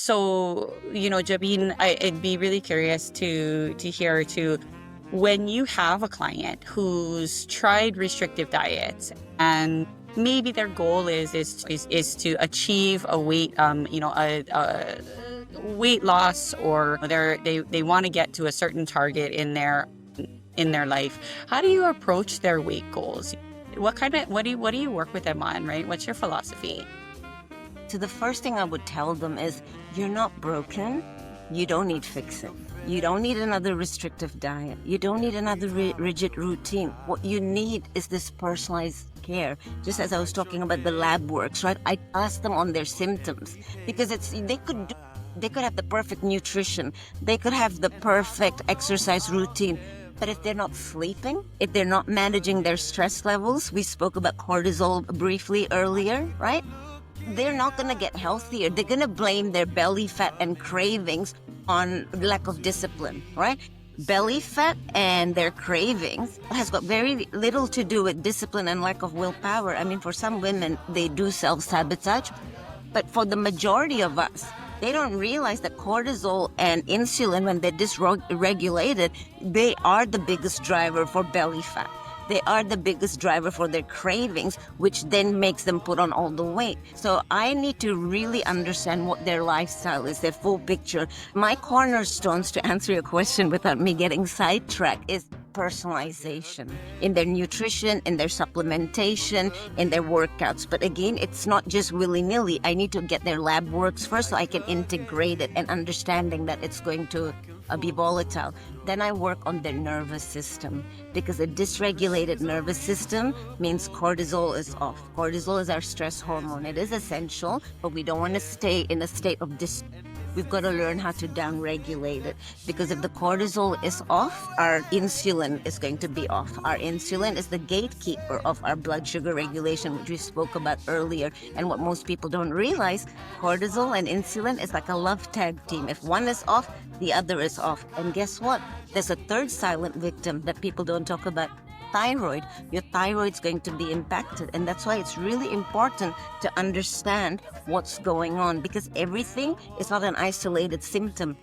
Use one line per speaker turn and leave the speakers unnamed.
So, Jabeen, I'd be really curious to hear too, when you have a client who's tried restrictive diets and maybe their goal is to achieve a weight loss, or they want to get to a certain target in their life. How do you approach their weight goals? What do you work with them on, right? What's your philosophy?
So the first thing I would tell them is, you're not broken. You don't need fixing. You don't need another restrictive diet. You don't need another rigid routine. What you need is this personalized care. Just as I was talking about the lab works, right? I ask them on their symptoms, because they could have the perfect nutrition. They could have the perfect exercise routine. But if they're not sleeping, if they're not managing their stress levels, we spoke about cortisol briefly earlier, right? They're not going to get healthier. They're going to blame their belly fat and cravings on lack of discipline, right? Belly fat and their cravings has got very little to do with discipline and lack of willpower. I mean, for some women, they do self-sabotage, but for the majority of us, they don't realize that cortisol and insulin, when they're dysregulated, they are the biggest driver for belly fat. They are the biggest driver for their cravings, which then makes them put on all the weight. So I need to really understand what their lifestyle is, their full picture. My cornerstones, to answer your question without me getting sidetracked, is personalization in their nutrition, in their supplementation, in their workouts. But again, it's not just willy-nilly. I need to get their lab works first so I can integrate it, and understanding that it's going to be volatile. Then I work on their nervous system, because a dysregulated nervous system means cortisol is off. Cortisol is our stress hormone. It is essential, but we don't want to stay in a state of We've got to learn how to downregulate it, because if the cortisol is off, our insulin is going to be off. Our insulin is the gatekeeper of our blood sugar regulation, which we spoke about earlier. And what most people don't realize, cortisol and insulin is like a love tag team. If one is off, the other is off. And guess what? There's a third silent victim that people don't talk about. Thyroid. Your thyroid's going to be impacted, and that's why it's really important to understand what's going on, because everything is not an isolated symptom.